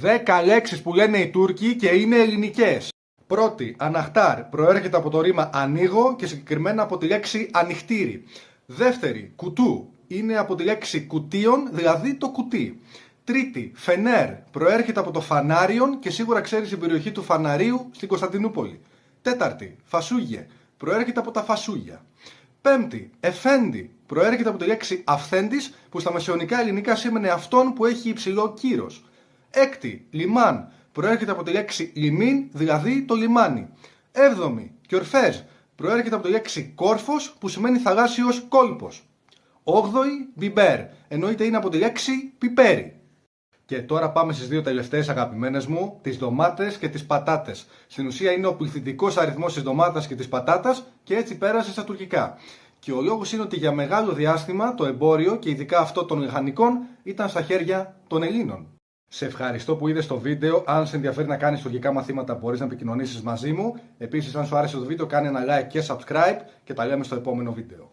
10 λέξεις που λένε οι Τούρκοι και είναι ελληνικές. Πρώτη, αναχτάρ, προέρχεται από το ρήμα ανοίγω και συγκεκριμένα από τη λέξη ανοιχτήρι. Δεύτερη, κουτού, είναι από τη λέξη κουτίον, δηλαδή το κουτί. Τρίτη, φενέρ, προέρχεται από το φανάριον και σίγουρα ξέρεις την περιοχή του Φαναρίου στην Κωνσταντινούπολη. Τέταρτη, φασούγε, προέρχεται από τα φασούγια. Πέμπτη, εφέντη, προέρχεται από τη λέξη αυθέντης που στα μεσαιωνικά ελληνικά σήμαινε αυτόν που έχει υψηλό κύρος. Έκτη, λιμάν, προέρχεται από τη λέξη λιμίν, δηλαδή το λιμάνι. Έβδομη, κιορφέζ, προέρχεται από τη λέξη κόρφος που σημαίνει θαλάσσιος κόλπος. Όγδοη, μπιμπέρ, εννοείται είναι από τη λέξη πιπέρι. Και τώρα πάμε στις δύο τελευταίες αγαπημένες μου, τις ντομάτες και τις πατάτες. Στην ουσία είναι ο πληθυντικός αριθμός της ντομάτας και της πατάτας και έτσι πέρασε στα τουρκικά. Και ο λόγος είναι ότι για μεγάλο διάστημα το εμπόριο και ειδικά αυτό των λιχανικών ήταν στα χέρια των Ελλήνων. Σε ευχαριστώ που είδες το βίντεο. Αν σε ενδιαφέρει να κάνεις τουρκικά μαθήματα, μπορείς να επικοινωνήσεις μαζί μου. Επίσης, αν σου άρεσε το βίντεο, κάνε ένα like και subscribe και τα λέμε στο επόμενο βίντεο.